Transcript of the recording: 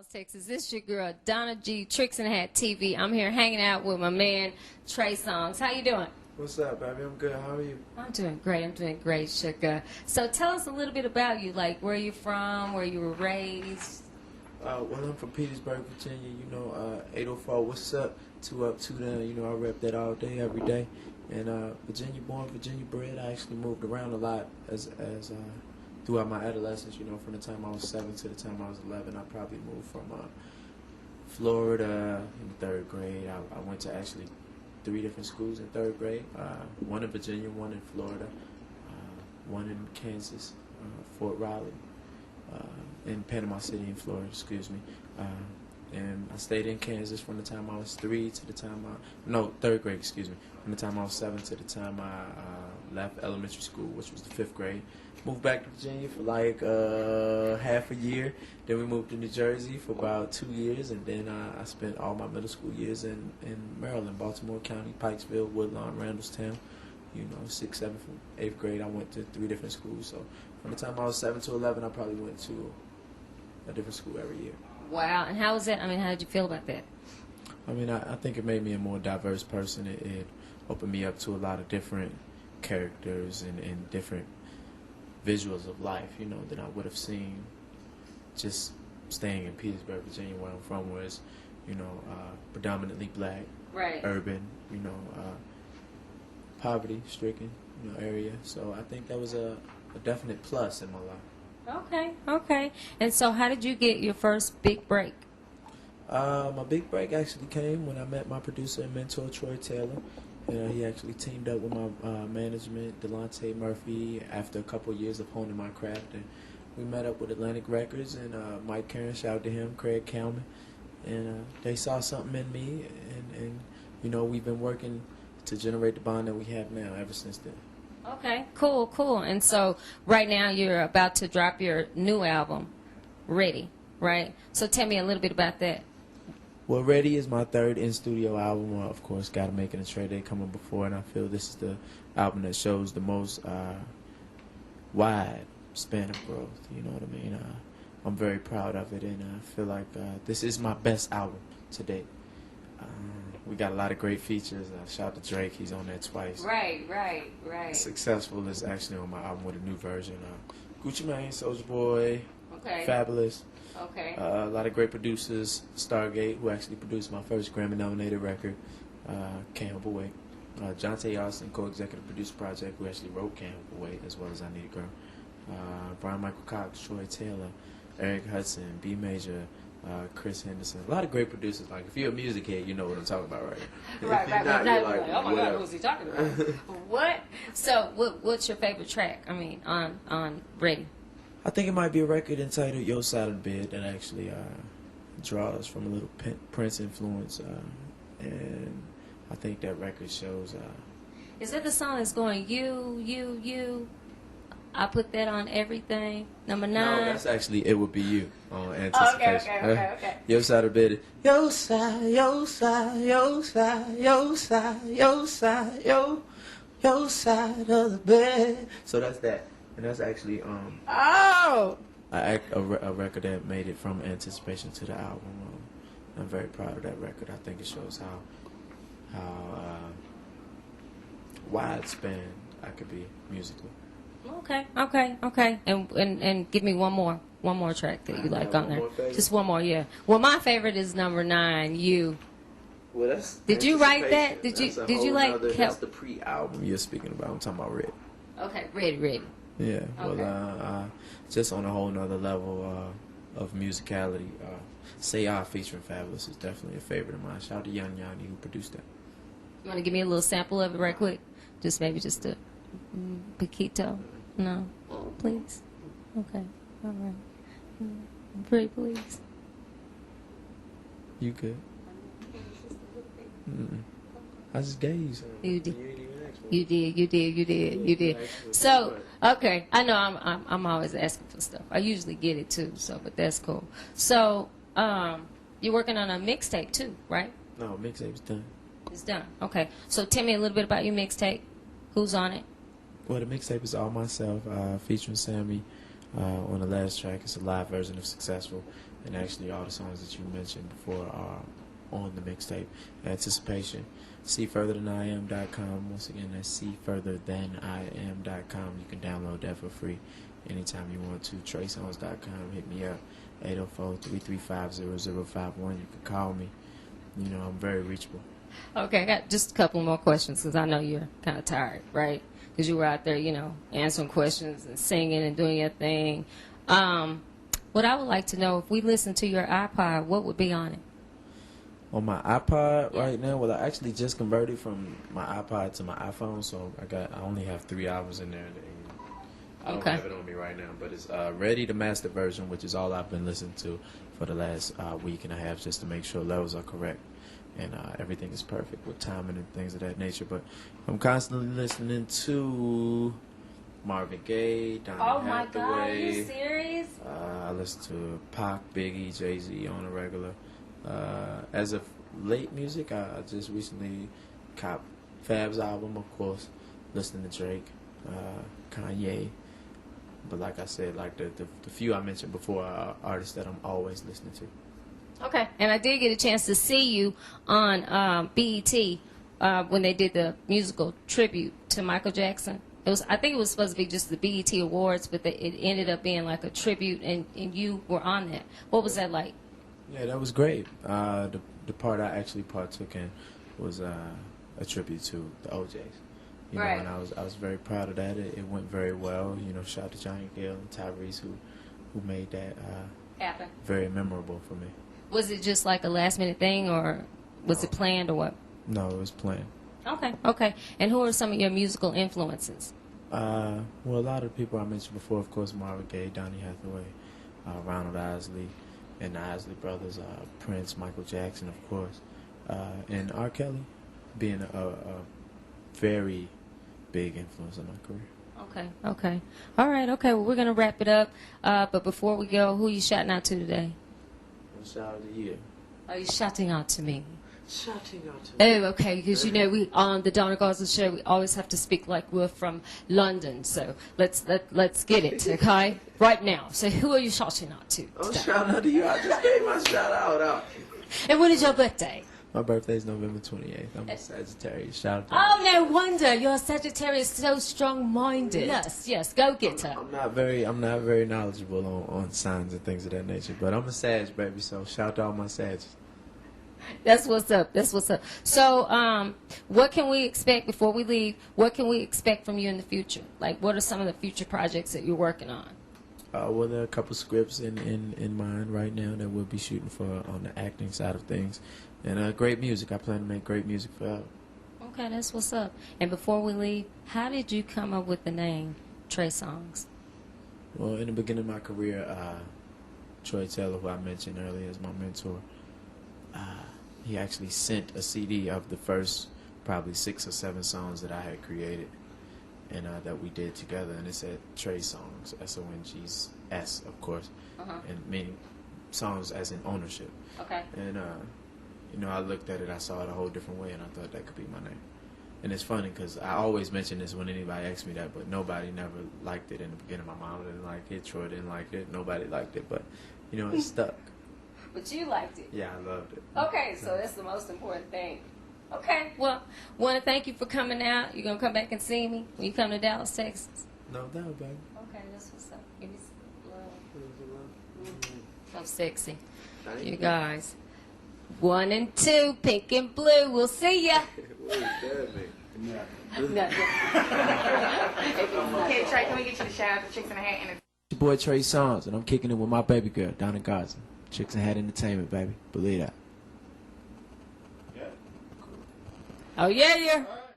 Dallas, Texas. This is your girl, Donna G, Trix and Hat TV. I'm here hanging out with my man, TREY SONGZ. How you doing? What's up, baby? I'm good. How are you? I'm doing great, sugar. So tell us a little bit about you, like where you from, where you were raised. Well, I'm from Petersburg, Virginia. 804. What's up? 2 up, 2 down. I rep that all day, every day. And Virginia born, Virginia bred. I actually moved around a lot as throughout my adolescence. From the time I was 7 to the time I was 11, I probably moved from Florida in 3rd grade. I went to actually 3 different schools in 3rd grade. One in Virginia, one in Florida, one in Kansas, Fort Riley, in Panama City in Florida, excuse me. And I stayed in Kansas from the time I was 3 to the time 3rd grade, excuse me, from the time I was 7 to the time I left elementary school, which was the 5th grade. Moved back to Virginia for like half a year. Then we moved to New Jersey for about 2 years, and then I spent all my middle school years in Maryland, Baltimore County, Pikesville, Woodlawn, Randallstown. 6th, 7th, 8th grade, I went to 3 different schools. So from the time I was 7 to 11, I probably went to a different school every year. Wow, and how was that? I mean, how did you feel about that? I think it made me a more diverse person. It opened me up to a lot of different characters and different visuals of life, that I would have seen just staying in Petersburg, Virginia, where I'm from, where it's, predominantly black, right, urban, poverty-stricken, area. So I think that was a definite plus in my life. Okay. And so how did you get your first big break? My big break actually came when I met my producer and mentor, Troy Taylor. He actually teamed up with my management, Delonte Murphy, after a couple of years of honing my craft. And we met up with Atlantic Records and Mike Karen, shout out to him, Craig Kalman. And they saw something in me, and we've been working to generate the bond that we have now ever since then. Okay, cool. And so right now you're about to drop your new album, Ready, right? So tell me a little bit about that. Well, Ready is my 3rd in-studio album. Of course, Gotta Make It and Trey Day coming before, and I feel this is the album that shows the most wide span of growth, you know what I mean? I'm very proud of it, and I feel like this is my best album to date. We got a lot of great features. Shout out to Drake, he's on there twice. Right. Successful is actually on my album with a new version. Gucci Mane, Soulja Boy, okay. Fabulous. Okay. A lot of great producers. Stargate, who actually produced my first Grammy-nominated record, Can't Help But Wait. Jonte Austin, co-executive produced project, who actually wrote Can't Help But Wait, as well as I Need a Girl. Brian Michael Cox, Troy Taylor, Eric Hudson, B Major, Chris Henderson. A lot of great producers. Like, if you're a music head, you know what I'm talking about, right? Right. You're like, oh my God, who's he talking about? What? So, what's your favorite track? On Ready. I think it might be a record entitled Your Side of the Bed that actually draws from a little Prince influence, and I think that record shows. Is that the song that's going you? I put that on everything. Number 9. No, that's actually It Would Be You on Anticipation. Okay. Your Side of the Bed. Your side, your side, your side, your side, your side, your side of the bed. So that's that. And that's actually a record that made it from Anticipation to the album. I'm very proud of that record. I think it shows how widespan I could be musically. Okay. And give me one more track that you like on there. Just one more, yeah. Well, my favorite is number 9, You. Well, that's. Did you write that? Did you like help? That's the pre-album you're speaking about. I'm talking about Ready. Okay, Ready. Yeah, okay. Well, just on a whole nother level of musicality, Say I featuring Fabulous is definitely a favorite of mine. Shout out to Young Yanni who produced that. You want to give me a little sample of it right quick? Just maybe just a Paquito? No? Please? Okay, all right. Pretty please. You good? I just gave you some. You did. So, okay, I know I'm always asking for stuff. I usually get it too, but that's cool. So, you're working on a mixtape too, right? No, mixtape's done. It's done. Okay. So tell me a little bit about your mixtape. Who's on it? Well, the mixtape is all myself, featuring Sammy on the last track. It's a live version of Successful. and actually all the songs that you mentioned before are on the mixtape. Anticipation. SeeFurtherThanIam.com. Once again, that's SeeFurtherThanIam.com. You can download that for free anytime you want to. TREYSONGZ.com. Hit me up. 804-335-0051. You can call me. You know, I'm very reachable. Okay, I got just a couple more questions because I know you're kind of tired, right? Because you were out there, you know, answering questions and singing and doing your thing. What I would like to know, if we listen to your iPod, what would be on it? On my iPod right now, well, I actually just converted from my iPod to my iPhone, so I only have 3 albums in there. I don't have it on me right now, but it's Ready, the master version, which is all I've been listening to for the last week and a half, just to make sure levels are correct and everything is perfect with timing and things of that nature. But I'm constantly listening to Marvin Gaye, Donna Oh my God, are Hathaway. you serious? I listen to Pac, Biggie, Jay-Z on a regular. As of late music, I just recently copped Fab's album, of course, listening to Drake, Kanye. But like I said, like the few I mentioned before are artists that I'm always listening to. Okay, and I did get a chance to see you on BET when they did the musical tribute to Michael Jackson. I think it was supposed to be just the BET Awards, but it ended up being like a tribute, and you were on that. What was that like? Yeah, that was great. The part I actually partook in was a tribute to the OJs. You know, and I was very proud of that. It went very well. You know, shout out to Johnny Gill and Tyrese who made that Happen. very memorable for me. Was it just like a last minute thing, or was it planned, or what? No, it was planned. Okay. And who are some of your musical influences? Well, a lot of the people I mentioned before, of course, Marvin Gaye, Donny Hathaway, Ronald Isley, and the Isley Brothers, Prince, Michael Jackson, of course, and R. Kelly being a very big influence on my career. Okay. All right, well, we're going to wrap it up. But before we go, who are you shouting out to today? Well, shout out to you. Are you shouting out to me? Shouting out to me. Oh, okay, because you know we on the Donna Garza show we always have to speak like we're from London. So let's get it, okay? Right now. So who are you shouting out to? I'm shouting out to you. I just gave my shout out. And when is your birthday? My birthday is November 28th. I'm a Sagittarius. Shout out to Oh, no wonder you're a Sagittarius, so strong-minded. Yes, go get her. I'm not very knowledgeable on signs and things of that nature, but I'm a Sag, baby. So shout out to all my Sags. That's what's up. So, what can we expect before we leave? What can we expect from you in the future? Like, what are some of the future projects that you're working on? Well, there are a couple scripts in mind right now that we'll be shooting for on the acting side of things, and great music. I plan to make great music forever. Okay, that's what's up. And before we leave, how did you come up with the name TREY SONGZ? Well, in the beginning of my career, Troy Taylor, who I mentioned earlier as my mentor, he actually sent a CD of the first probably 6 or 7 songs that I had created and that we did together, and it said TREY SONGZ, SONGS, of course, and meaning songs as in ownership. Okay. And you know, I looked at it, I saw it a whole different way, and I thought that could be my name. And it's funny because I always mention this when anybody asks me that, but nobody never liked it in the beginning. My mom didn't like it, Troy didn't like it, nobody liked it, but you know, it stuck. But you liked it. Yeah, I loved it. Okay, so that's the most important thing. Okay, well, want to thank you for coming out. You're going to come back and see me when you come to Dallas, Texas? No doubt, baby. Okay, that's what's up. Give me some love. So sexy. You guys. 1 and 2, pink and blue. We'll see ya. Okay, Trey, can we get you the shout out to Chicks in a Hat? And Your boy TREY SONGZ, and I'm kicking it with my baby girl, Donna Garza. Chicks and Hat Entertainment, baby. Believe that. Oh, yeah.